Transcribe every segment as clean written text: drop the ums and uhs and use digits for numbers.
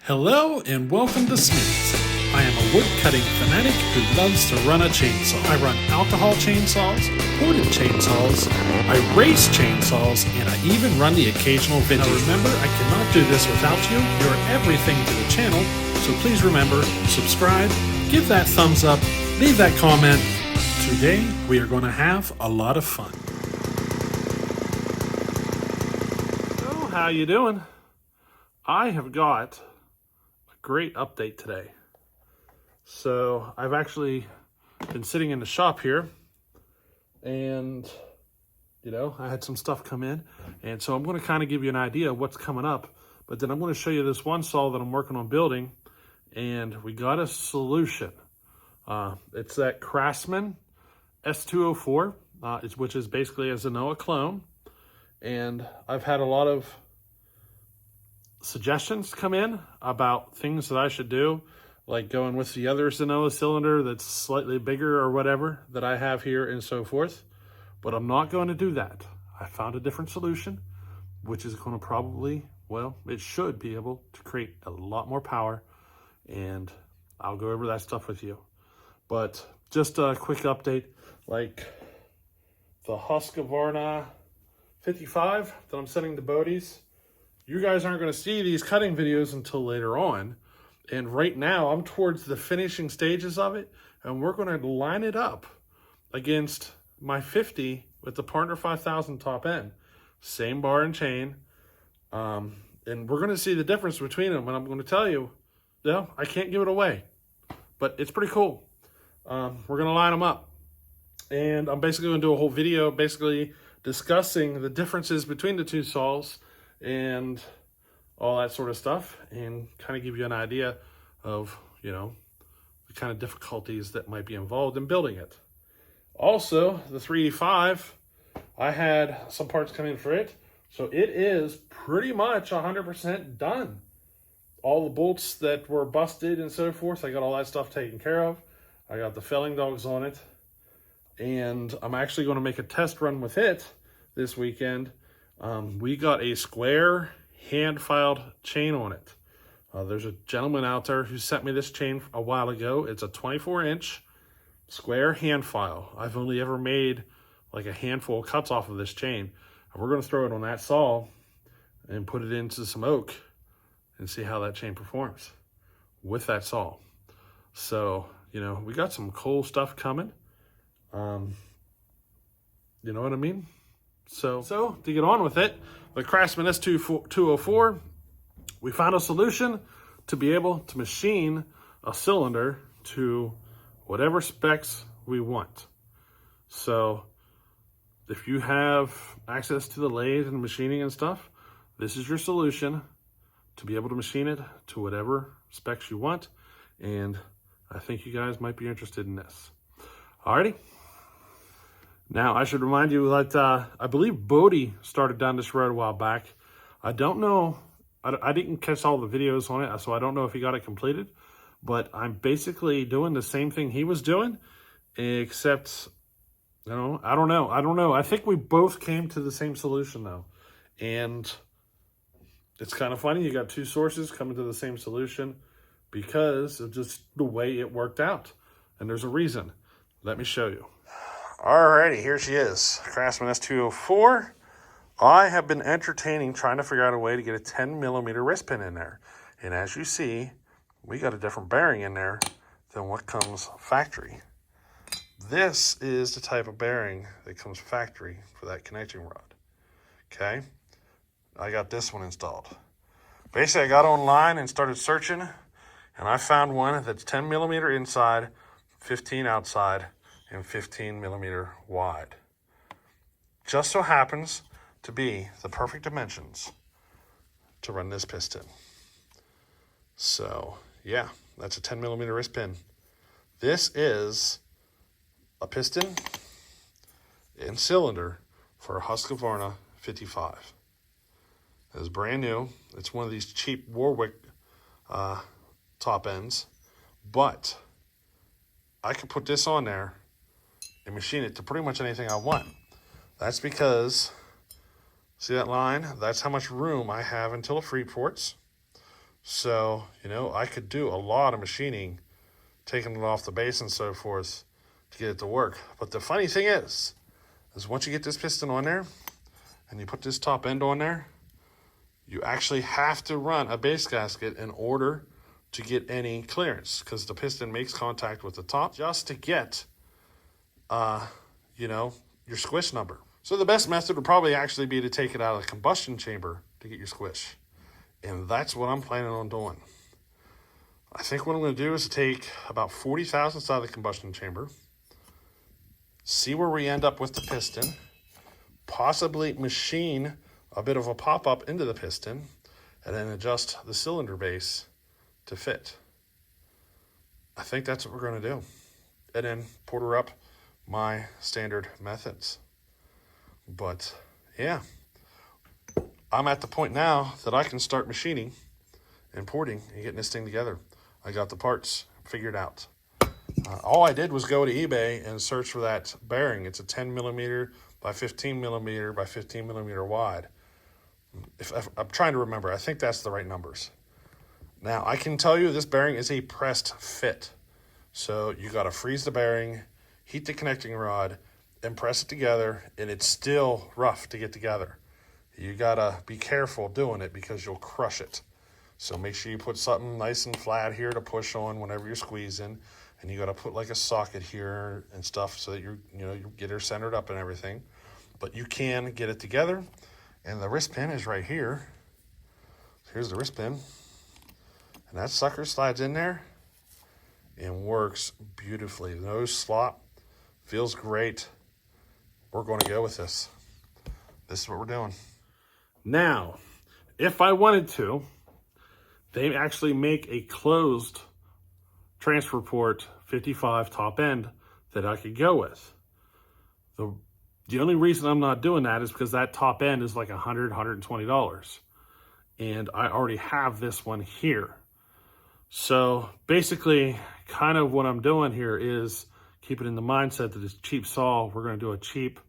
Hello and welcome to Smitty's. I am a wood cutting fanatic who loves to run a chainsaw. I run alcohol chainsaws, ported chainsaws, I race chainsaws, and I even run the occasional vintage. Now remember, I cannot do this without you. You're everything to the channel, so please remember, subscribe, give that thumbs up, leave that comment. Today, we are going to have a lot of fun. So, how you doing? I have got great update today. So I've actually been sitting in the shop here and I had some stuff come in, and so I'm going to kind of give you an idea of what's coming up, but then I'm going to show you this one saw that I'm working on building, and we got a solution. It's that Craftsman S204, which is basically a Zenoa clone, and I've had a lot of suggestions come in about things that I should do, like going with the other Zenoa cylinder that's slightly bigger or whatever that I have here and so forth. But I'm not going to do that. I found a different solution, which is going to probably, it should be able to create a lot more power, and I'll go over that stuff with you. But just a quick update, like the Husqvarna 55 that I'm sending to Bodie's, you guys aren't going to see these cutting videos until later on. And right now, I'm towards the finishing stages of it, and we're going to line it up against my 50 with the Partner 5000 top end. Same bar and chain. And we're going to see the difference between them, and I'm going to tell you, I can't give it away, but it's pretty cool. We're going to line them up. And I'm basically going to do a whole video basically discussing the differences between the two saws and all that sort of stuff, and kind of give you an idea of, the kind of difficulties that might be involved in building it. Also, the 385, I had some parts come in for it, so it is pretty much 100% done. All the bolts that were busted and so forth, I got all that stuff taken care of. I got the felling dogs on it, and I'm actually going to make a test run with it this weekend. We got a square hand-filed chain on it. There's a gentleman out there who sent me this chain a while ago. It's a 24-inch square hand file. I've only ever made like a handful of cuts off of this chain. And we're going to throw it on that saw and put it into some oak and see how that chain performs with that saw. So, we got some cool stuff coming. You know what I mean? So to get on with it, the Craftsman S204, we found a solution to be able to machine a cylinder to whatever specs we want. So if you have access to the lathe and machining and stuff, this is your solution to be able to machine it to whatever specs you want. And I think you guys might be interested in this. Alrighty. Now, I should remind you that I believe Bodie started down this road a while back. I don't know. I didn't catch all the videos on it, so I don't know if he got it completed. But I'm basically doing the same thing he was doing, except, I don't know. I think we both came to the same solution, though. And it's kind of funny. You got two sources coming to the same solution because of just the way it worked out. And there's a reason. Let me show you. Alrighty, here she is, Craftsman S204. I have been entertaining trying to figure out a way to get a 10 millimeter wrist pin in there. And as you see, we got a different bearing in there than what comes factory. This is the type of bearing that comes factory for that connecting rod. Okay, I got this one installed. Basically, I got online and started searching, and I found one that's 10 millimeter inside, 15 outside, and 15 millimeter wide. Just so happens to be the perfect dimensions to run this piston. So yeah, that's a 10 millimeter wrist pin. This is a piston and cylinder for a Husqvarna 55. It's brand new. It's one of these cheap Warwick top ends, but I could put this on there and machine it to pretty much anything I want. That's because, see that line? That's how much room I have until it free ports. So, you know, I could do a lot of machining, taking it off the base and so forth to get it to work. But the funny thing is once you get this piston on there and you put this top end on there, you actually have to run a base gasket in order to get any clearance, because the piston makes contact with the top just to get, you know, your squish number. So the best method would probably actually be to take it out of the combustion chamber to get your squish. And that's what I'm planning on doing. I think what I'm going to do is take about 40 thousandths out of the combustion chamber, see where we end up with the piston, possibly machine a bit of a pop-up into the piston, and then adjust the cylinder base to fit. I think that's what we're going to do. And then porter up my standard methods. But yeah, I'm at the point now that I can start machining and porting and getting this thing together. I got the parts figured out. All I did was go to eBay and search for that bearing. It's a 10 millimeter by 15 millimeter by 15 millimeter wide. If I'm trying to remember, I think that's the right numbers. Now, I can tell you this bearing is a pressed fit. So you got to freeze the bearing, heat the connecting rod, and press it together, and it's still rough to get together. You got to be careful doing it because you'll crush it. So make sure you put something nice and flat here to push on whenever you're squeezing, and you got to put like a socket here and stuff so that you get her centered up and everything. But you can get it together, and the wrist pin is right here. Here's the wrist pin, and that sucker slides in there and works beautifully. No slop, feels great. We're going to go with this. This is what we're doing. Now, if I wanted to, they actually make a closed transfer port 55 top end that I could go with. The only reason I'm not doing that is because that top end is like $100, $120. And I already have this one here. So basically, kind of what I'm doing here is keep it in the mindset that it's cheap saw. We're going to do a cheap,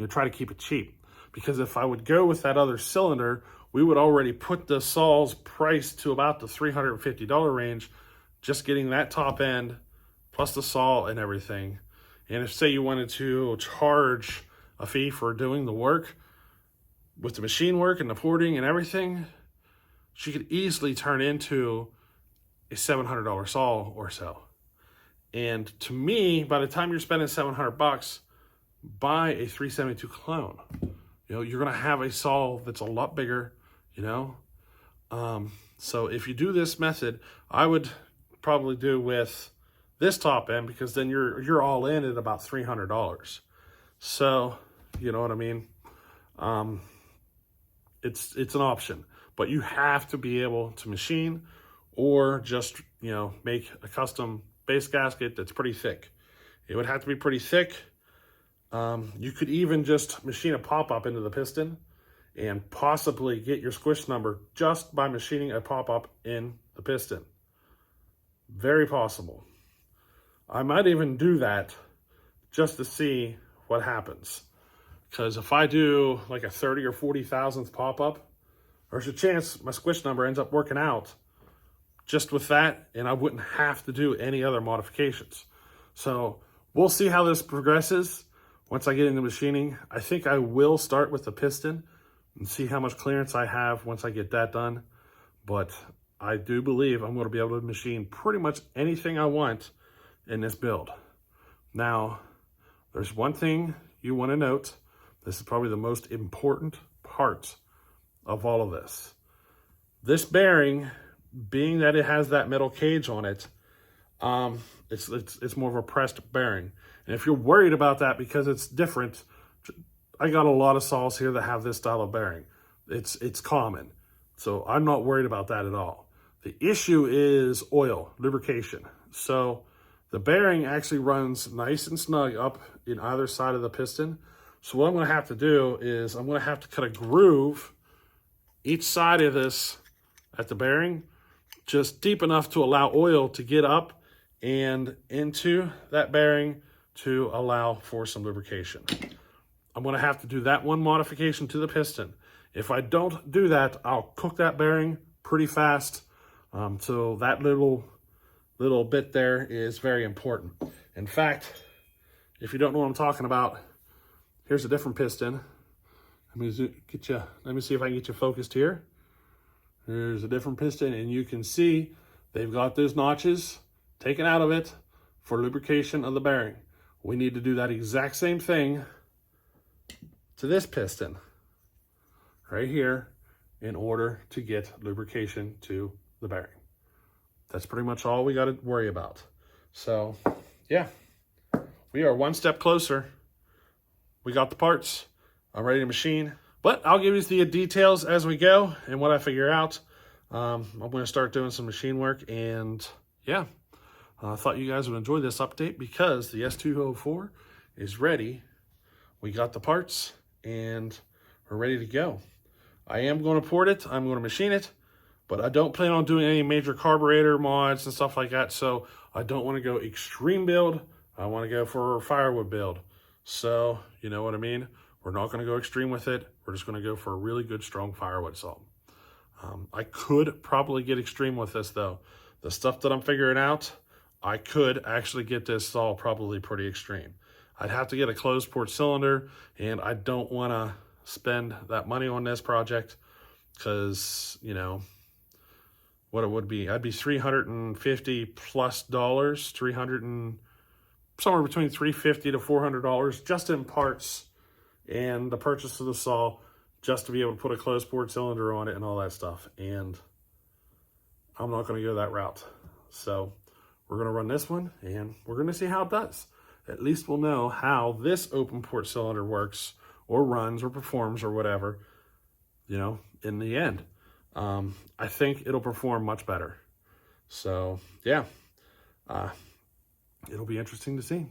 try to keep it cheap. Because if I would go with that other cylinder, we would already put the saw's price to about the $350 range, just getting that top end, plus the saw and everything. And if, say, you wanted to charge a fee for doing the work, with the machine work and the porting and everything, she could easily turn into a $700 saw or so. And to me, by the time you're spending $700, buy a 372 clone. You're going to have a saw that's a lot bigger, So if you do this method, I would probably do with this top end, because then you're all in at about $300. So, you know what I mean? It's an option, but you have to be able to machine or just, make a custom base gasket that's pretty thick. It would have to be pretty thick. You could even just machine a pop-up into the piston and possibly get your squish number just by machining a pop-up in the piston. Very possible. I might even do that just to see what happens. Because if I do like a 30 or 40 thousandth pop-up, there's a chance my squish number ends up working out just with that, and I wouldn't have to do any other modifications. So we'll see how this progresses once I get into machining. I think I will start with the piston and see how much clearance I have once I get that done. But I do believe I'm going to be able to machine pretty much anything I want in this build. Now, there's one thing you want to note. This is probably the most important part of all of this. This bearing, being that it has that metal cage on it, it's more of a pressed bearing. And if you're worried about that because it's different, I got a lot of saws here that have this style of bearing. It's common. So I'm not worried about that at all. The issue is oil, lubrication. So the bearing actually runs nice and snug up in either side of the piston. So what I'm going to have to do is I'm going to have to cut a groove each side of this at the bearing, just deep enough to allow oil to get up and into that bearing to allow for some lubrication. I'm going to have to do that one modification to the piston. If I don't do that, I'll cook that bearing pretty fast. So that little bit there is very important. In fact, if you don't know what I'm talking about, here's a different piston. Let me see if I can get you focused here. There's a different piston, and you can see they've got those notches taken out of it for lubrication of the bearing. We need to do that exact same thing to this piston right here in order to get lubrication to the bearing. That's pretty much all we got to worry about. So yeah, we are one step closer. We got the parts. I'm ready to machine, but I'll give you the details as we go and what I figure out. I'm going to start doing some machine work, and yeah, I thought you guys would enjoy this update because the S204 is ready. We got the parts and we're ready to go. I am going to port it. I'm going to machine it, but I don't plan on doing any major carburetor mods and stuff like that. So I don't want to go extreme build. I want to go for a firewood build. So you know what I mean? We're not going to go extreme with it. We're just going to go for a really good, strong firewood saw. I could probably get extreme with this though. The stuff that I'm figuring out, I could actually get this saw probably pretty extreme. I'd have to get a closed port cylinder, and I don't want to spend that money on this project because, you know, what it would be. I'd be $350 plus, somewhere between $350 to $400 just in parts and the purchase of the saw, just to be able to put a closed port cylinder on it and all that stuff. And I'm not going to go that route. So we're going to run this one, and we're going to see how it does. At least we'll know how this open port cylinder works or runs or performs or whatever, you know, in the end. I think it'll perform much better. So yeah, it'll be interesting to see.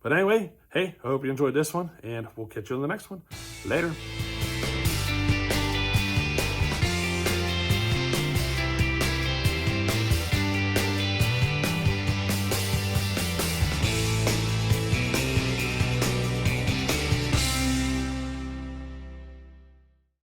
But anyway, hey, I hope you enjoyed this one, and we'll catch you on the next one. Later.